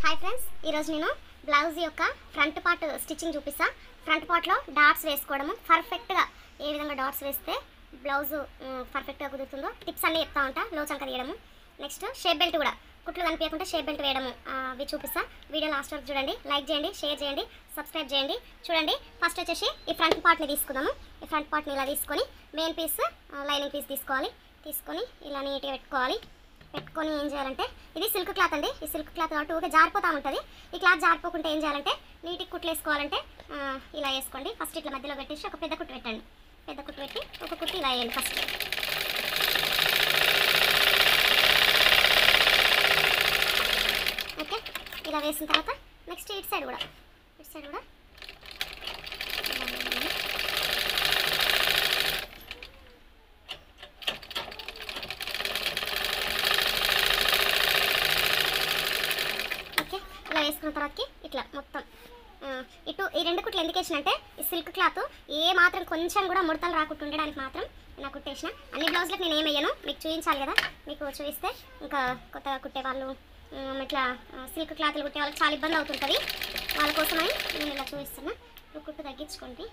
Hi friends, ఈరోజు నేను blouse యొక్క ఫ్రంట్ పార్ట్ స్టిచ్చింగ్ చూపిస్తా. ఫ్రంట్ పార్ట్లో డాట్స్ వేసుకోవడము పర్ఫెక్ట్గా ఏ విధంగా డాట్స్ వేస్తే బ్లౌజ్ పర్ఫెక్ట్గా కుదురుతుందో టిప్స్ అన్నీ చెప్తా ఉంటా. లో చంక తీయడము, నెక్స్ట్ షేప్ బెల్ట్ కూడా కుట్లు కనిపించకుండా షేప్ బెల్ట్ వేయడము అవి చూపిస్తా. వీడియో లాస్ట్ వరకు చూడండి, లైక్ చేయండి, షేర్ చేయండి, సబ్స్క్రైబ్ చేయండి. చూడండి, ఫస్ట్ వచ్చేసి ఈ ఫ్రంట్ పార్ట్ని తీసుకుందాము. ఈ ఫ్రంట్ పార్ట్ని ఇలా తీసుకొని మెయిన్ పీస్ లైనింగ్ పీస్ తీసుకోవాలి. తీసుకొని ఇలా నీట్గా పెట్టుకొని ఏం చేయాలంటే, ఇది సిల్క్ క్లాత్ అండి. ఈ సిల్క్ క్లాత్ కాబట్టి ఊరికే జారిపోతూ ఉంటుంది. ఈ క్లాత్ జారిపోకుంటే ఏం చేయాలంటే, నీట్గా కుట్లు వేసుకోవాలంటే ఇలా వేసుకోండి. ఫస్ట్ ఇట్లా మధ్యలో పెట్టేసి ఒక పెద్ద కుట్టు పెట్టండి. పెద్ద కుట్టు పెట్టి ఒక కుట్టు ఇలా వేయండి ఫస్ట్. ఓకే, ఇలా వేసిన తర్వాత నెక్స్ట్ ఇటు సైడ్ కూడా ఇలా వేసుకున్న తర్వాతకి ఇట్లా మొత్తం ఇటు ఈ రెండు కుట్లు ఎందుకు వేసినంటే, ఈ సిల్క్ క్లాత్ ఏ మాత్రం కొంచెం కూడా ముడతలు రాకుండా ఉండడానికి మాత్రం ఇలా కుట్టేసిన. అన్ని బ్లౌజ్లకు నేను ఏమయ్యాను మీకు చూపించాలి కదా. మీకు చూపిస్తే ఇంకా కొత్తగా కుట్టే వాళ్ళు ఇట్లా సిల్క్ క్లాత్లు కుట్టే వాళ్ళకి చాలా ఇబ్బంది అవుతుంటుంది. వాళ్ళ కోసమని నేను ఇలా చూపిస్తున్నా. ఇప్పుడు కుట్టు తగ్గించుకొని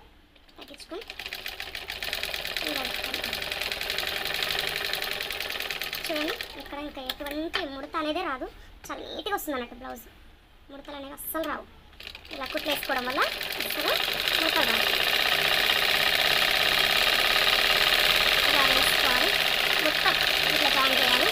చూడండి, ఇక్కడ ఇంకా ఎటువంటి ముడత అనేది రాదు. చాలా నీట్గా వస్తుంది అన్నట్టు బ్లౌజ్. ముడతలు అనేవి అస్సలు రావు. ఇలా కుట్లు వేసుకోవడం వల్ల అస్సలు ముడతలు రావు. ఇలా వేసుకోవాలి, మొత్తం ఇట్లా జాయిన్ చేయాలి.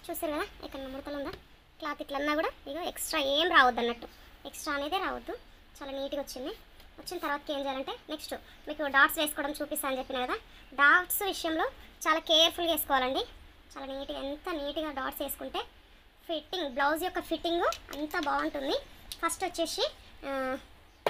చూసారు కదా, ఇక్కడ ముడతలు ఉందా? క్లాత్ ఇట్లన్నా కూడా ఇక ఎక్స్ట్రా ఏం రావద్దు అన్నట్టు, ఎక్స్ట్రా అనేది రావద్దు. చాలా నీట్గా వచ్చింది. వచ్చిన తర్వాత ఏం చేయాలంటే, నెక్స్ట్ మీకు డాట్స్ వేసుకోవడం చూపిస్తాను చెప్పిన కదా. డాట్స్ విషయంలో చాలా కేర్ఫుల్గా వేసుకోవాలండి. చాలా నీట్గా, ఎంత నీట్గా డాట్స్ వేసుకుంటే ఫిట్టింగ్, బ్లౌజ్ యొక్క ఫిట్టింగ్ అంతా బాగుంటుంది. ఫస్ట్ వచ్చేసి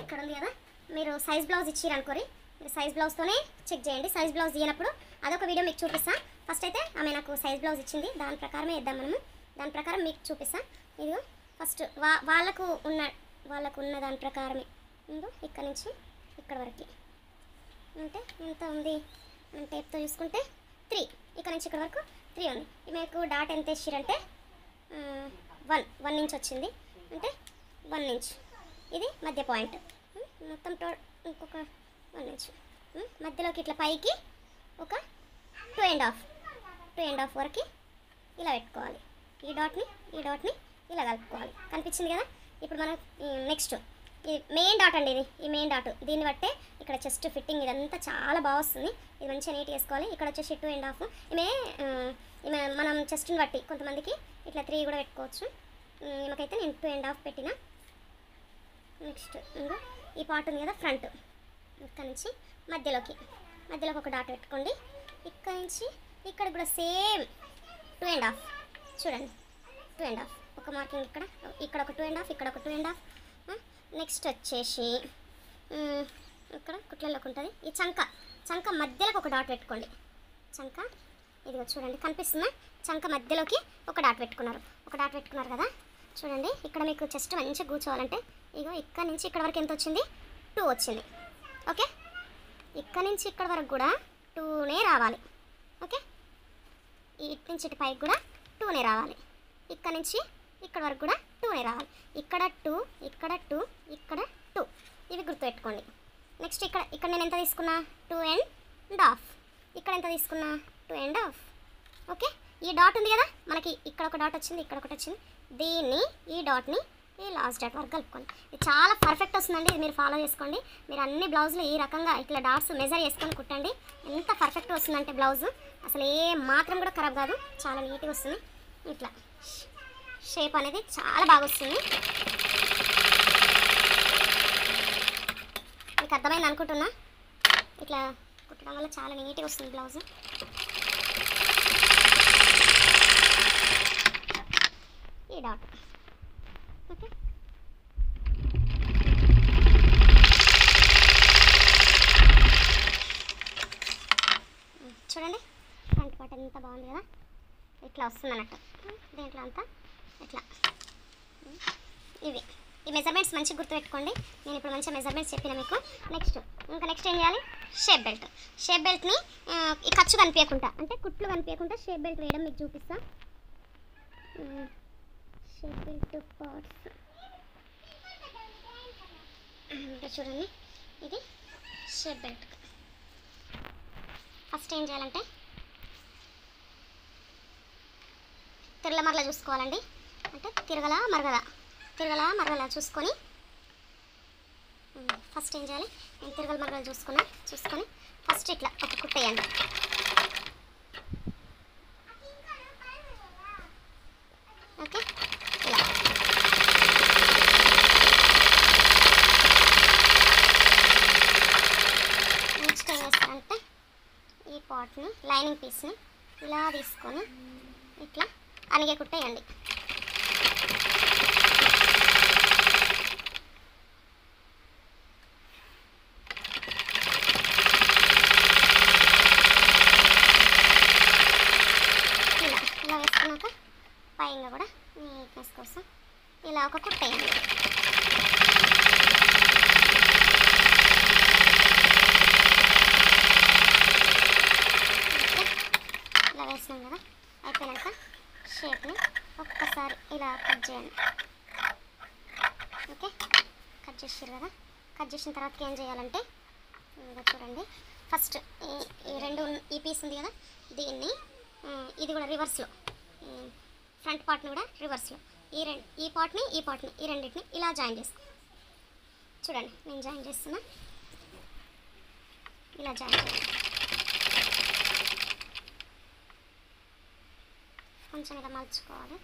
ఇక్కడ ఉంది కదా, మీరు సైజ్ బ్లౌజ్ ఇచ్చిరనుకోరి, మీరు సైజ్ బ్లౌజ్తోనే చెక్ చేయండి. సైజ్ బ్లౌజ్ ఇవ్వనప్పుడు అదొక వీడియో మీకు చూపిస్తాను. ఫస్ట్ అయితే ఆమె నాకు సైజ్ బ్లౌజ్ ఇచ్చింది, దాని ప్రకారమే వేద్దాం మనము. దాని ప్రకారం మీకు చూపిస్తాను. ఇది ఫస్ట్ వాళ్ళకు ఉన్న దాని ప్రకారమే ఇక్కడ నుంచి ఇక్కడ వరకు అంటే ఎంత ఉంది, మనం టేప్తో చూసుకుంటే 3, ఇక్కడ నుంచి ఇక్కడ వరకు 3 ఉంది. మీకు డాట్ ఎంత వేసిరంటే 1 ఇంచ్ వచ్చింది, అంటే 1 ఇంచ్. ఇది మధ్య పాయింట్, మొత్తం ఇంకొక 1 ఇంచ్. మధ్యలోకి ఇట్లా పైకి ఒక 2.5 వరకు ఇలా పెట్టుకోవాలి. ఈ డాట్ని ఇలా కలుపుకోవాలి. కనిపించింది కదా. ఇప్పుడు మనం నెక్స్ట్ ఈ మెయిన్ డాట్ అండి, ఈ మెయిన్ డాట్, దీన్ని బట్టే ఇక్కడ చెస్ట్ ఫిట్టింగ్ ఇదంతా చాలా బాగా వస్తుంది. ఇది మంచిగా నీట్గా వేసుకోవాలి. ఇక్కడ వచ్చేసి 2.5 ఈమె మనం చెస్ట్ని బట్టి కొంతమందికి ఇట్లా 3 కూడా పెట్టుకోవచ్చు. ఈమెకైతే నేను 2.5 పెట్టిన. నెక్స్ట్ ఇంకా ఈ పార్ట్ ఉంది కదా ఫ్రంట్, ఇక్కడ నుంచి మధ్యలోకి ఒక డాట్ పెట్టుకోండి. ఇక్కడ నుంచి ఇక్కడ కూడా సేమ్ 2.5 చూడండి, 2.5 ఒక మార్కింగ్ ఇక్కడ ఒక 2.5, ఇక్కడ ఒక 2.5. నెక్స్ట్ వచ్చేసి ఇక్కడ కుట్లలోకి ఉంటుంది ఈ చంక మధ్యలోకి ఒక డాట్ పెట్టుకోండి. చంక ఇదిగో చూడండి, కనిపిస్తుందా? చంక మధ్యలోకి ఒక డాట్ పెట్టుకున్నారు కదా. చూడండి, ఇక్కడ మీకు చెస్ట్ మంచిగా కూర్చోవాలంటే ఇగో ఇక్కడ నుంచి ఇక్కడ వరకు ఎంత వచ్చింది? 2 వచ్చింది. ఓకే, ఇక్కడ నుంచి ఇక్కడ వరకు కూడా 2నే రావాలి. ఓకే, ఇటు నుంచి ఇటు పైకి కూడా 2నే రావాలి. ఇక్కడ నుంచి ఇక్కడ వరకు కూడా 2నే రావాలి. ఇక్కడ 2, ఇక్కడ 2, ఇక్కడ 2, ఇవి గుర్తుపెట్టుకోండి. నెక్స్ట్ ఇక్కడ నేను ఎంత తీసుకున్నా? 2.5. ఇక్కడ ఎంత తీసుకున్నా? 2.5. ఓకే, ఈ డాట్ ఉంది కదా మనకి, ఇక్కడ ఒక డాట్ వచ్చింది, ఇక్కడ ఒకటి వచ్చింది. దీన్ని ఈ డాట్ని ఈ లాస్ట్ డాట్ వరకు కలుపుకోండి. ఇది చాలా పర్ఫెక్ట్ వస్తుందండి. ఇది మీరు ఫాలో చేసుకోండి. మీరు అన్ని బ్లౌజులు ఈ రకంగా ఇట్లా డాట్స్ మెజర్ చేసుకొని కుట్టండి. ఎంత పర్ఫెక్ట్ వస్తుందంటే బ్లౌజు అసలు ఏ మాత్రం కూడా ఖరాబ్ కాదు. చాలా నీట్గా వస్తుంది. ఇట్లా షేప్ అనేది చాలా బాగా వస్తుంది. మీకు అర్థమైంది అనుకుంటున్నా. ఇట్లా కుట్టడం వల్ల చాలా నీట్గా వస్తుంది బ్లౌజ్. ఈ డాట్ ఓకే, చూడండి ఫ్రంట్ పార్ట్ ఎంత బాగుంది కదా. ఇట్లా వస్తుంది అన్నట్టు. దీంట్లో అంతా ఇట్లా ఇవి ఈ మెజర్మెంట్స్ మంచిగా గుర్తుపెట్టుకోండి. నేను ఇప్పుడు మంచిగా మెజర్మెంట్స్ చెప్పిన మీకు. నెక్స్ట్ ఏం చేయాలి? Shape belt. షేప్ బెల్ట్ని ఈ ఖర్చు కనిపించకుండా, అంటే కుట్లు కనిపించకుండా షేప్ బెల్ట్ వేయడం మీకు చూపిస్తా. షేప్ బెల్ట్ పార్ట్స్ చూడండి, ఇది షేప్ బెల్ట్. ఫస్ట్ ఏం చేయాలంటే తిరగల మరలా చూసుకోవాలండి. అంటే తిరగలా మరగలా చూసుకొని ఫస్ట్ ఏం చేయాలి? నేను తిరగల మరగలు చూసుకొని ఫస్ట్ ఇట్లా ఒక కుట్టేయండి. ఓకే, ఇలా నెక్స్ట్ ఏం చేస్తారంటే ఈ పార్ట్ని, లైనింగ్ పీస్ని ఇలా తీసుకొని ఇట్లా అనిగే కుట్టేయండి. ఇలా వేసుకున్నాక పైన కూడా నీట్నెస్ కోసం ఇలా ఒక కుట్టేయండి. ఇలా వేసినాం కదా, అయిపోయాక షేప్ని ఒక్కసారి ఇలా కట్ చేయండి. ఓకే, కట్ చేసారు కదా. కట్ చేసిన తర్వాత ఏం చేయాలంటే ఇంకా చూడండి, ఫస్ట్ ఈ పీస్ ఉంది కదా, దీన్ని ఇది కూడా రివర్స్లో, ఫ్రంట్ పార్ట్ని కూడా రివర్స్లో, ఈ పార్ట్ని ఈ రెండింటిని ఇలా జాయిన్ చేసుకో. చూడండి, నేను జాయిన్ చేస్తున్నా. ఇలా జాయిన్ చేయండి. కొంచెం ఇలా మలుచుకోవాలి.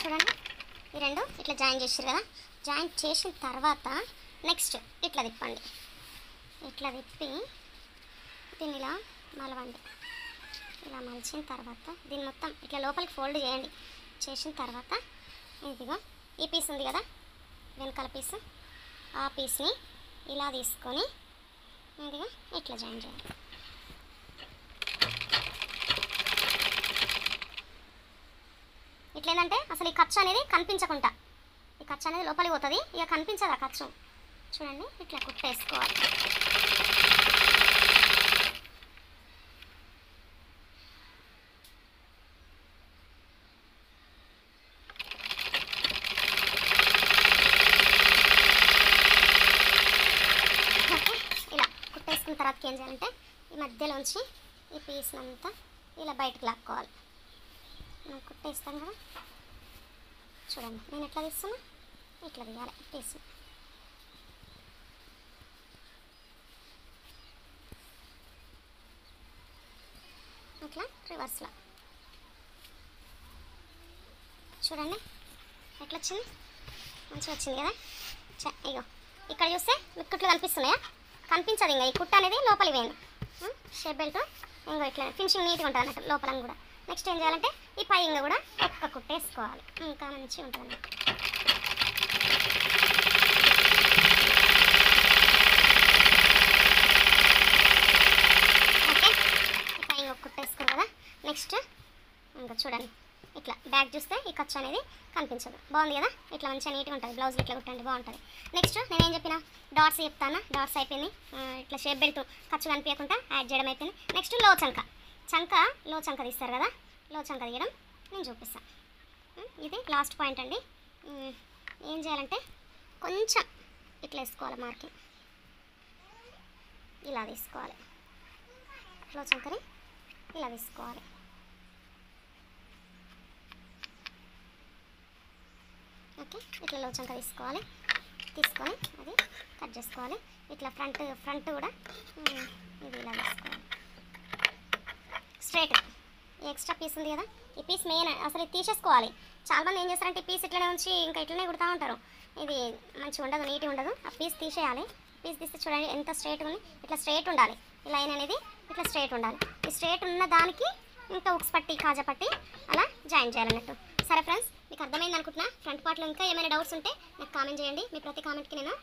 చూడండి, ఈ రెండు ఇట్లా జాయిన్ చేసారు కదా. జాయిన్ చేసిన తర్వాత నెక్స్ట్ ఇట్లా తిప్పండి. ఇట్లా తిప్పి దీన్ని ఇలా మలవండి. ఇలా మలిచిన తర్వాత దీన్ని మొత్తం ఇట్లా లోపలికి ఫోల్డ్ చేయండి. చేసిన తర్వాత ఇదిగో ఈ పీస్ ఉంది కదా, వెనకాల పీసు, ఆ పీస్ని ఇలా తీసుకొని ఇదిగా ఇట్లా జాయిన్ చేయాలి. ఇట్లేదంటే అసలు ఈ ఖర్చు అనేది కనిపించకుండా, ఈ ఖర్చు అనేది లోపలికి పోతుంది, ఇక కనిపించదు ఆ ఖర్చు. చూడండి, ఇట్లా కుట్టేసుకోవాలి. తర్వాత ఏం చేయాలంటే ఈ మధ్యలోంచి ఈ పీస్ అంతా ఇలా బయటకు లాక్కోవాలి. మనం కుట్టేస్తాం కదా, చూడండి నేను ఎట్లా తీస్తున్నా, ఇట్లా తీయాలి పీస్. ఇట్లా రివర్స్లో చూడండి ఎట్లా వచ్చింది, మంచిగా వచ్చింది కదా. ఇగో ఇక్కడ చూస్తే మీకు కుట్లు కనిపిస్తున్నాయా? కనిపించదు, ఇంకా ఈ కుట్ట అనేది లోపలికి పోయింది. షేప్ బెల్ట్ ఇంకో ఇట్లా ఫినిషింగ్ నీట్గా ఉంటుంది అన్నట్టు లోపల కూడా. నెక్స్ట్ ఏం చేయాలంటే ఈ పై ఇంకా కూడా ఒక్క కుట్ట వేసుకోవాలి, ఇంకా మంచిగా ఉంటుంది అన్నట్టు. ఓకే, ఈ పై ఇంకొక కుట్ట వేసుకోవాలి కదా. నెక్స్ట్ ఇంకా చూడండి, ఇట్లా బ్యాక్ చూస్తే ఈ ఖర్చు అనేది కనిపించదు. బాగుంది కదా, ఇట్లా మంచిగా నీట్గా ఉంటుంది. బ్లౌజ్ ఇట్లా కుట్టండి, బాగుంటుంది. నెక్స్ట్ నేనేం చెప్పిన డాట్స్ చెప్తాను. డాట్స్ అయిపోయింది. ఇట్లా షేప్ బెల్ట్ ఖర్చు కనిపించకుండా యాడ్ చేయడం అయిపోయింది. నెక్స్ట్ లో చంక తీస్తారు కదా, లో చంక తీయడం నేను చూపిస్తాను. ఇది లాస్ట్ పాయింట్ అండి. ఏం చేయాలంటే కొంచెం ఇట్లా వేసుకోవాలి, మార్కింగ్ ఇలా తీసుకోవాలి. లో చంకని ఇలా తీసుకోవాలి. ఓకే, ఇట్లా లో చంక తీసుకొని అది కట్ చేసుకోవాలి. ఇట్లా ఫ్రంట్ కూడా ఇది ఇలా తీసుకోవాలి స్ట్రైట్. ఈ ఎక్స్ట్రా పీస్ ఉంది కదా, ఈ పీస్ మెయిన్ అసలు ఇది తీసేసుకోవాలి. చాలామంది ఏం చేస్తారంటే ఈ పీస్ ఇట్లనే ఉంచి ఇంకా ఇట్లనే కుడతా ఉంటారు. ఇది మంచిగా ఉండదు, నీట్గా ఉండదు. ఆ పీస్ తీసేయాలి. పీస్ తీస్తే చూడండి ఎంత స్ట్రైట్గా ఉంది. ఇట్లా స్ట్రైట్ ఉండాలి. ఈ లైన్ అనేది ఇట్లా స్ట్రైట్ ఉండాలి. ఈ స్ట్రైట్ ఉన్న దానికి ఇంకా ఉక్స్ పట్టి, కాజా పట్టి అలా జాయిన్ చేయాలన్నట్టు. సరే ఫ్రెండ్స్, మీకు అర్థమైంది అనుకుంటున్నా. ఫ్రంట్ పార్ట్లో ఇంకా ఏమైనా డౌట్స్ ఉంటే నాకు కామెంట్ చేయండి. మీ ప్రతి కామెంట్కి నేను